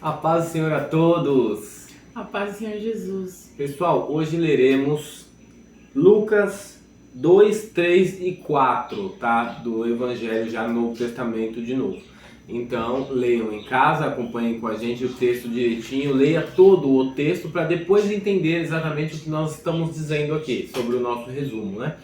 A paz do Senhor a todos. A paz do Senhor Jesus. Pessoal, hoje leremos Lucas 2, 3 e 4, tá? Do Evangelho já no Novo Testamento de novo. Então, leiam em casa, acompanhem com a gente o texto direitinho, leia todo o texto para depois entender exatamente o que nós estamos dizendo aqui, sobre o nosso resumo, né?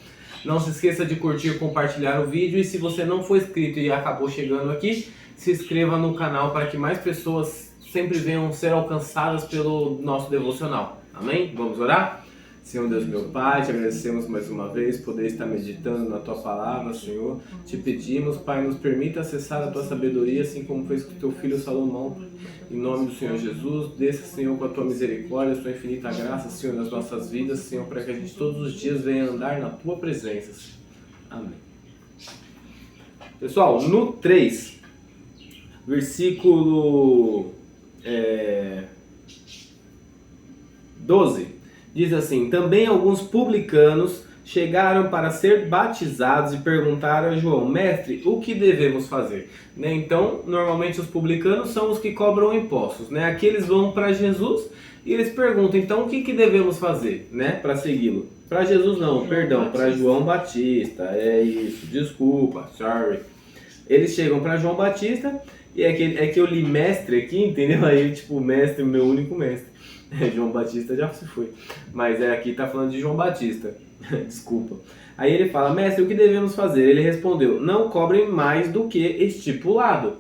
Não se esqueça de curtir e compartilhar o vídeo, e se você não for inscrito e acabou chegando aqui, se inscreva no canal para que mais pessoas sempre venham ser alcançadas pelo nosso devocional. Amém? Vamos orar? Senhor Deus meu Pai, te agradecemos mais uma vez poder estar meditando na Tua Palavra, Senhor. Te pedimos, Pai, nos permita acessar a Tua sabedoria, assim como fez com o Teu Filho Salomão. Em nome do Senhor Jesus, desça, Senhor, com a Tua misericórdia, a Tua infinita graça, Senhor, nas nossas vidas, Senhor, para que a gente todos os dias venha andar na Tua presença, Senhor. Amém. Pessoal, no 3, versículo 12, diz assim: também alguns publicanos chegaram para ser batizados e perguntaram a João: mestre, o que devemos fazer? Né? Então, normalmente os publicanos são os que cobram impostos, né? Aqui eles vão para Jesus e eles perguntam: então o que devemos fazer, né, para segui-lo? Para Jesus não, perdão, para João Batista, é isso, desculpa, sorry. Eles chegam para João Batista, e é que eu li mestre aqui, entendeu? Aí, tipo, mestre, o meu único mestre. João Batista já se foi. Mas aqui tá falando de João Batista. Desculpa. Aí ele fala: mestre, o que devemos fazer? Ele respondeu: não cobrem mais do que estipulado.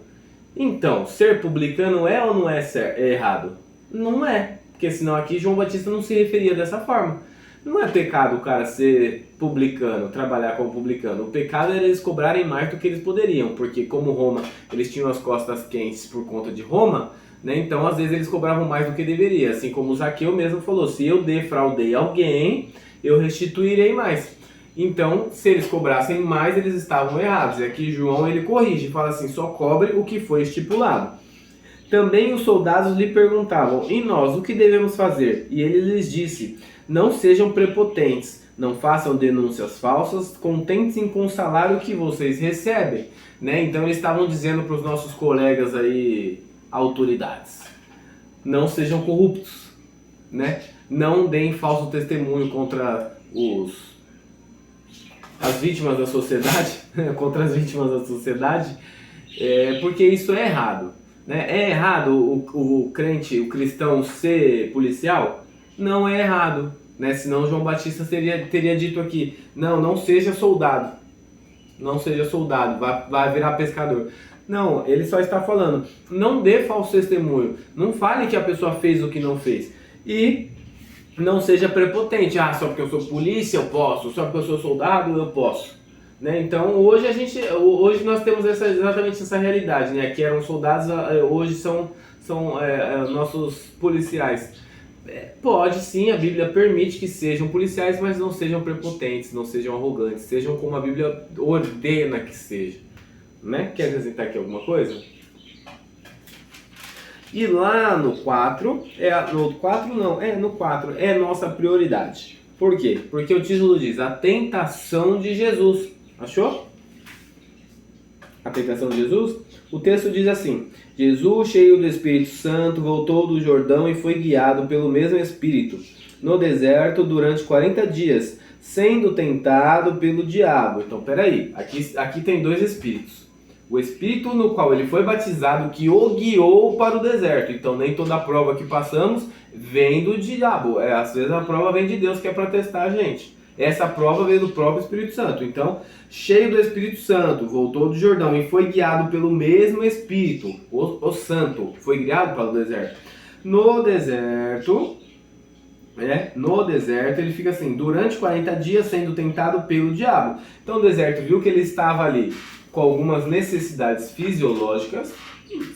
Então, ser publicano é ou não é errado? Não é. Porque senão aqui João Batista não se referia dessa forma. Não é pecado o cara ser publicano, trabalhar como publicano. O pecado era eles cobrarem mais do que eles poderiam, porque como Roma, eles tinham as costas quentes por conta de Roma, né? Então às vezes eles cobravam mais do que deveria. Assim como o Zaqueu mesmo falou: se eu defraudei alguém, eu restituirei mais. Então, se eles cobrassem mais, eles estavam errados. E aqui João ele corrige, fala assim: só cobre o que foi estipulado. Também os soldados lhe perguntavam: e nós, o que devemos fazer? E ele lhes disse: não sejam prepotentes, não façam denúncias falsas, contem-se com o salário que vocês recebem. Né? Então eles estavam dizendo para os nossos colegas aí, autoridades: não sejam corruptos, né? Não deem falso testemunho contra as vítimas da sociedade, contra as vítimas da sociedade, porque isso é errado. Né? É errado o crente, o cristão ser policial? Não é errado, né? Senão João Batista teria dito aqui: não seja soldado, não seja soldado, vai virar pescador. Não, ele só está falando: não dê falso testemunho, não fale que a pessoa fez o que não fez, e não seja prepotente. Só porque eu sou polícia eu posso, só porque eu sou soldado eu posso. Né? Então hoje nós temos exatamente essa realidade, né? Que eram soldados, hoje são nossos policiais. Pode sim, a Bíblia permite que sejam policiais, mas não sejam prepotentes, não sejam arrogantes, sejam como a Bíblia ordena que seja. Né? Quer acrescentar aqui alguma coisa? E lá no 4, no 4 é nossa prioridade. Por quê? Porque o título diz: a tentação de Jesus. Achou? A tentação de Jesus? O texto diz assim: Jesus, cheio do Espírito Santo, voltou do Jordão e foi guiado pelo mesmo Espírito no deserto durante 40 dias, sendo tentado pelo diabo. Então, peraí, aqui tem dois espíritos. O espírito no qual ele foi batizado, que o guiou para o deserto. Então, nem toda a prova que passamos vem do diabo. Às vezes a prova vem de Deus, que é para testar a gente. Essa prova veio do próprio Espírito Santo. Então, cheio do Espírito Santo, voltou do Jordão e foi guiado pelo mesmo Espírito, o Santo, foi guiado para o deserto. No deserto, ele fica assim: durante 40 dias sendo tentado pelo diabo. Então o deserto viu que ele estava ali com algumas necessidades fisiológicas,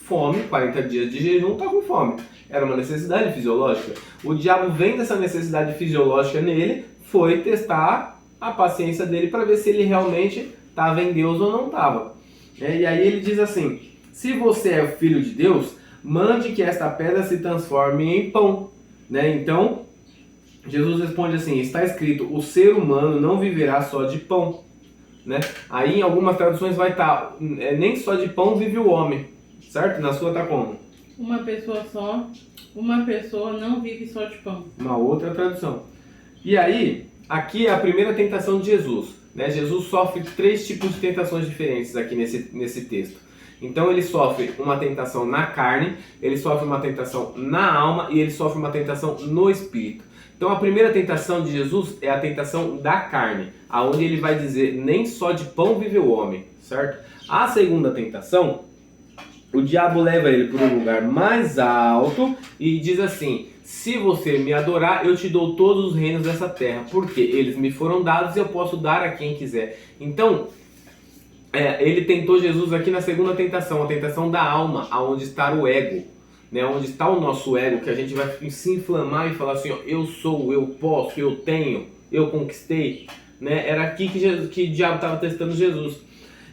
fome, 40 dias de jejum, está com fome. Era uma necessidade fisiológica. O diabo vem dessa necessidade fisiológica nele, foi testar a paciência dele para ver se ele realmente estava em Deus ou não estava. E aí ele diz assim: se você é o filho de Deus, mande que esta pedra se transforme em pão. Né? Então, Jesus responde assim: está escrito, o ser humano não viverá só de pão. Né? Aí em algumas traduções vai estar, nem só de pão vive o homem. Certo? Na sua está como? Uma pessoa só, uma pessoa não vive só de pão. Uma outra tradução. E aí, aqui é a primeira tentação de Jesus, né? Jesus sofre 3 tipos de tentações diferentes aqui nesse texto. Então ele sofre uma tentação na carne, ele sofre uma tentação na alma e ele sofre uma tentação no espírito. Então a primeira tentação de Jesus é a tentação da carne, aonde ele vai dizer, nem só de pão vive o homem, certo? A segunda tentação, o diabo leva ele para um lugar mais alto e diz assim, se você me adorar, eu te dou todos os reinos dessa terra, porque eles me foram dados e eu posso dar a quem quiser. Então, ele tentou Jesus aqui na segunda tentação, a tentação da alma, aonde está o ego, né? Onde está o nosso ego, que a gente vai se inflamar e falar assim, ó, eu sou, eu posso, eu tenho, eu conquistei, né? Era aqui que o diabo estava testando Jesus.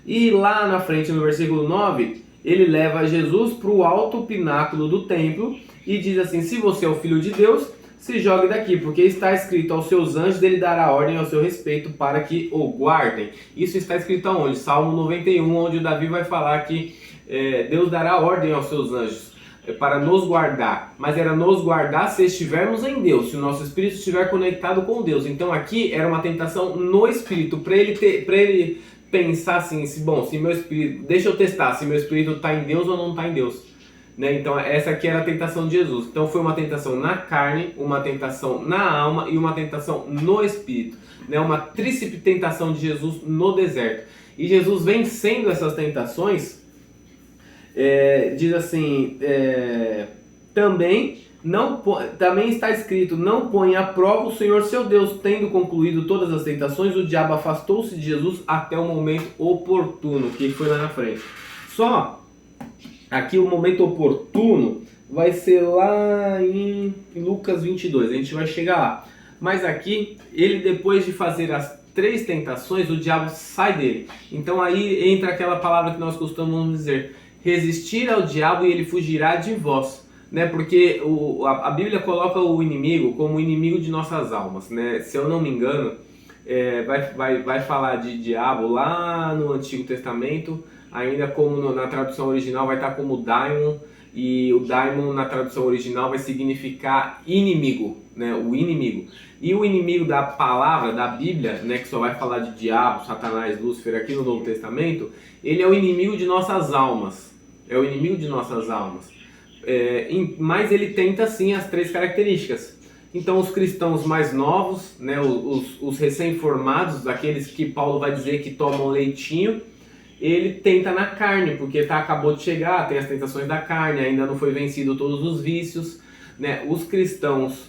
E lá na frente, no versículo 9, ele leva Jesus para o alto pináculo do templo e diz assim, se você é o Filho de Deus, se jogue daqui, porque está escrito aos seus anjos, ele dará ordem ao seu respeito para que o guardem. Isso está escrito aonde? Salmo 91, onde o Davi vai falar que Deus dará ordem aos seus anjos para nos guardar. Mas era nos guardar se estivermos em Deus, se o nosso espírito estiver conectado com Deus. Então aqui era uma tentação no espírito, para ele pensar assim, se meu espírito, deixa eu testar se meu espírito está em Deus ou não está em Deus. Né? Então essa aqui era a tentação de Jesus. Então foi uma tentação na carne, uma tentação na alma e uma tentação no espírito. Né? Uma tríplice tentação de Jesus no deserto. E Jesus vencendo essas tentações, diz assim, também está escrito, não põe à prova o Senhor seu Deus. Tendo concluído todas as tentações, o diabo afastou-se de Jesus até o momento oportuno, que foi lá na frente. Só aqui o momento oportuno vai ser lá em Lucas 22, a gente vai chegar lá. Mas aqui, ele depois de fazer as 3 tentações, o diabo sai dele. Então aí entra aquela palavra que nós costumamos dizer, resistir ao diabo e ele fugirá de vós. Né? Porque a Bíblia coloca o inimigo como inimigo de nossas almas. Né? Se eu não me engano, vai falar de diabo lá no Antigo Testamento, ainda como na tradução original vai estar como daimon, e o daimon na tradução original vai significar inimigo, né? O inimigo. E o inimigo da palavra, da Bíblia, né? Que só vai falar de diabo, Satanás, Lúcifer aqui no Novo Testamento, ele é o inimigo de nossas almas. É o inimigo de nossas almas. Mas ele tenta sim as 3 características. Então os cristãos mais novos, né? Os recém-formados, aqueles que Paulo vai dizer que tomam leitinho, ele tenta na carne, porque acabou de chegar, tem as tentações da carne, ainda não foi vencido todos os vícios, né? Os cristãos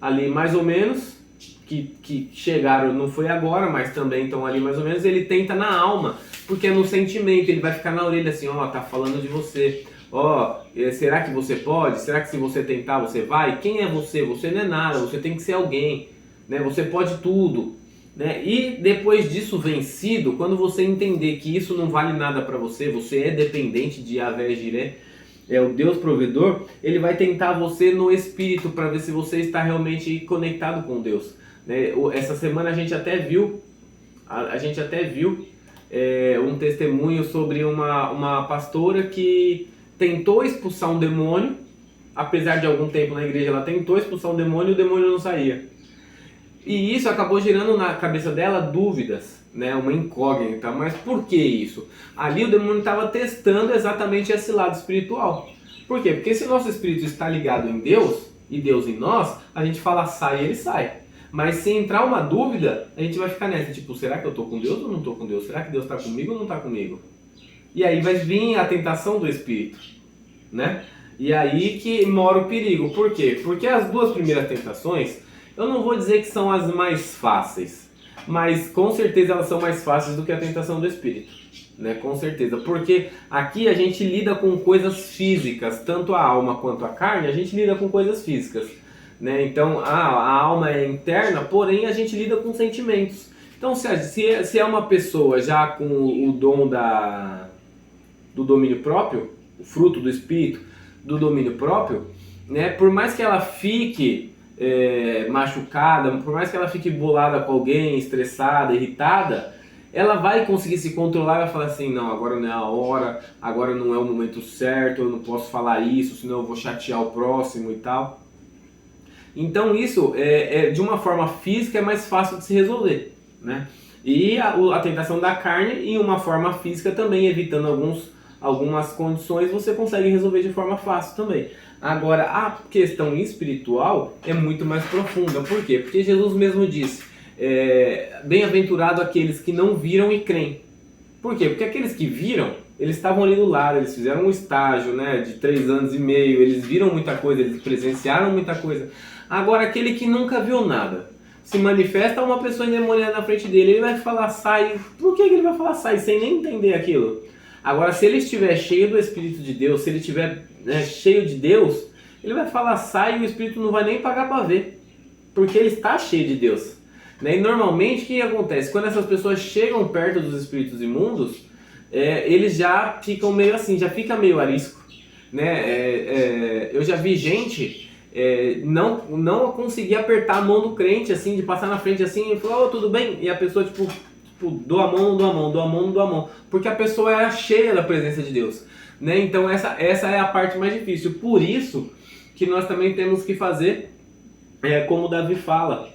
ali mais ou menos, que chegaram, não foi agora, mas também estão ali mais ou menos, ele tenta na alma, porque é no sentimento, ele vai ficar na orelha assim, ó, tá falando de você, ó, será que você pode? Será que se você tentar você vai? Quem é você? Você não é nada, você tem que ser alguém, né? Você pode tudo. Né? E depois disso vencido, quando você entender que isso não vale nada para você, você é dependente de Yahvé Jireh, é o Deus provedor, ele vai tentar você no espírito para ver se você está realmente conectado com Deus. Né? Essa semana a gente até viu um testemunho sobre uma pastora que tentou expulsar um demônio, apesar de algum tempo na igreja ela tentou expulsar um demônio e o demônio não saía. E isso acabou gerando na cabeça dela dúvidas, né? Uma incógnita. Mas por que isso? Ali o demônio estava testando exatamente esse lado espiritual. Por quê? Porque se nosso espírito está ligado em Deus, e Deus em nós, a gente fala sai e ele sai. Mas se entrar uma dúvida, a gente vai ficar nessa, tipo, será que eu estou com Deus ou não estou com Deus? Será que Deus está comigo ou não está comigo? E aí vai vir a tentação do espírito, né? E aí que mora o perigo. Por quê? Porque as 2 primeiras tentações, eu não vou dizer que são as mais fáceis, mas com certeza elas são mais fáceis do que a tentação do espírito, né? Com certeza, porque aqui a gente lida com coisas físicas, tanto a alma quanto a carne, a gente lida com coisas físicas, né? Então a alma é interna, porém a gente lida com sentimentos. Então se é uma pessoa já com o dom do domínio próprio, o fruto do espírito, do domínio próprio, né? Por mais que ela fique machucada, por mais que ela fique bolada com alguém, estressada, irritada, ela vai conseguir se controlar e vai falar assim, não, agora não é a hora, agora não é o momento certo, eu não posso falar isso, senão eu vou chatear o próximo e tal. Então isso, de uma forma física, é mais fácil de se resolver, né? E a tentação da carne, em uma forma física também, evitando algumas condições, você consegue resolver de forma fácil também. Agora, a questão espiritual é muito mais profunda. Por quê? Porque Jesus mesmo disse, bem-aventurado aqueles que não viram e creem. Por quê? Porque aqueles que viram, eles estavam ali do lado, eles fizeram um estágio, né, de 3 anos e meio, eles viram muita coisa, eles presenciaram muita coisa. Agora, aquele que nunca viu nada, se manifesta uma pessoa endemoniada na frente dele, ele vai falar sai. Por que ele vai falar sai sem nem entender aquilo? Agora, se ele estiver cheio do Espírito de Deus, se ele estiver cheio de Deus, ele vai falar sai e o Espírito não vai nem pagar para ver, porque ele está cheio de Deus. E normalmente o que acontece? Quando essas pessoas chegam perto dos espíritos imundos, eles já ficam meio assim, já fica meio arisco, né? Eu já vi gente não conseguir apertar a mão do crente, assim, de passar na frente assim e falar, tudo bem? E a pessoa tipo dou a mão, não dou a mão, dou a mão, não dou a mão, porque a pessoa era cheia da presença de Deus, né? Então essa é a parte mais difícil. Por isso que nós também temos que fazer como Davi fala,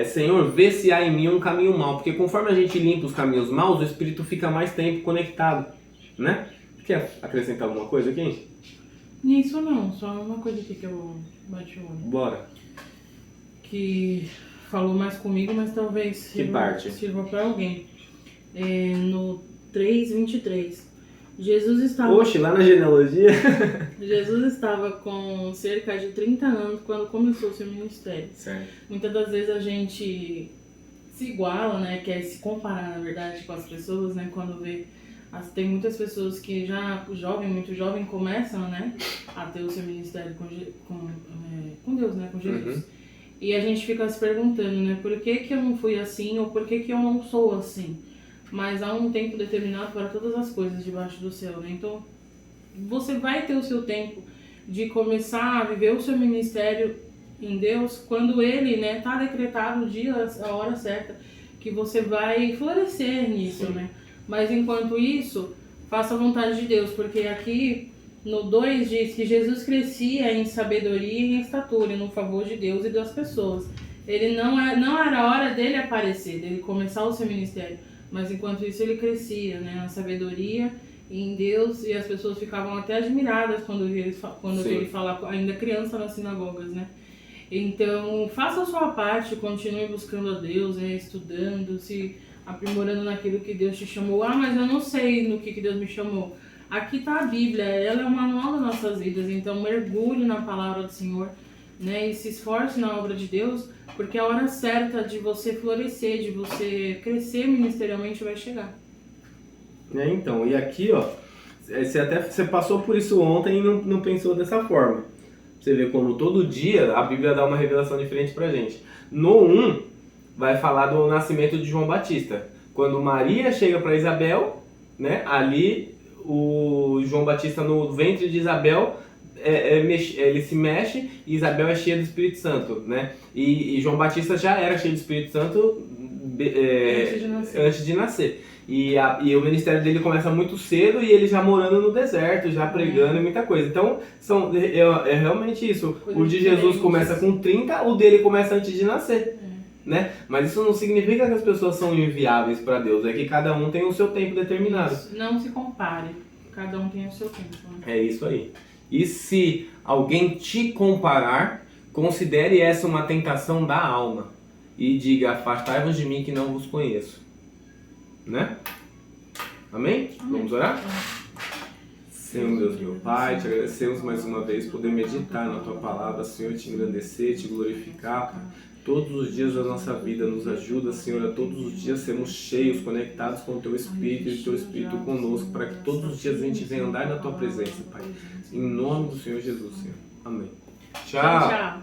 Senhor, vê se há em mim um caminho mau, porque conforme a gente limpa os caminhos maus, o Espírito fica mais tempo conectado, né? Quer acrescentar alguma coisa aqui? Nisso não, só uma coisa aqui que eu bati o olho. Bora. Que falou mais comigo, mas talvez sirva para alguém. No 3:23. Jesus estava... Oxe, lá na genealogia? Jesus estava com cerca de 30 anos quando começou o seu ministério. Certo. Muitas das vezes a gente se iguala, né? Quer se comparar, na verdade, com as pessoas, né? Quando vê... Tem muitas pessoas que já, muito jovem, começam, né? A ter o seu ministério com Deus, né? Com Jesus. Uhum. E a gente fica se perguntando, né? Por que eu não fui assim ou por que eu não sou assim? Mas há um tempo determinado para todas as coisas debaixo do céu, né? Então, você vai ter o seu tempo de começar a viver o seu ministério em Deus quando Ele, né, tá decretado o dia, a hora certa, que você vai florescer nisso, né? Mas enquanto isso, faça a vontade de Deus, porque aqui no 2 diz que Jesus crescia em sabedoria e em estatura, no favor de Deus e das pessoas. Ele não era a hora dele aparecer, dele começar o seu ministério. Mas enquanto isso ele crescia, né, na sabedoria e em Deus, e as pessoas ficavam até admiradas quando ele falava, ainda criança nas sinagogas, né? Então, faça a sua parte, continue buscando a Deus, estudando, se aprimorando naquilo que Deus te chamou. Mas eu não sei no que Deus me chamou. Aqui está a Bíblia, ela é o manual das nossas vidas, então mergulhe na palavra do Senhor, né, e se esforce na obra de Deus, porque a hora certa de você florescer, de você crescer ministerialmente vai chegar. Então, e aqui, ó, você passou por isso ontem e não pensou dessa forma. Você vê como todo dia a Bíblia dá uma revelação diferente pra gente. No 1, vai falar do nascimento de João Batista. Quando Maria chega para Isabel, né, ali o João Batista no ventre de Isabel, ele se mexe e Isabel é cheia do Espírito Santo, né? E João Batista já era cheio do Espírito Santo antes de nascer. E o ministério dele começa muito cedo e ele já morando no deserto, já pregando e muita coisa. Então, é realmente isso. O de Jesus começa com 30, o dele começa antes de nascer. Né? Mas isso não significa que as pessoas são inviáveis para Deus, é que cada um tem o seu tempo determinado. Isso. Não se compare, cada um tem o seu tempo. Né? É isso aí. E se alguém te comparar, considere essa uma tentação da alma e diga, afastai-vos de mim que não vos conheço. Né? Amém? Vamos orar? Senhor Deus, meu Pai, te agradecemos mais uma vez poder meditar na Tua Palavra, Senhor, te engrandecer, te glorificar, Pai. Todos os dias da nossa vida nos ajuda, Senhor, a todos os dias sermos cheios, conectados com o Teu Espírito e o Teu Espírito conosco, para que todos os dias a gente venha andar na Tua presença, Pai. Em nome do Senhor Jesus, Senhor. Amém. Tchau.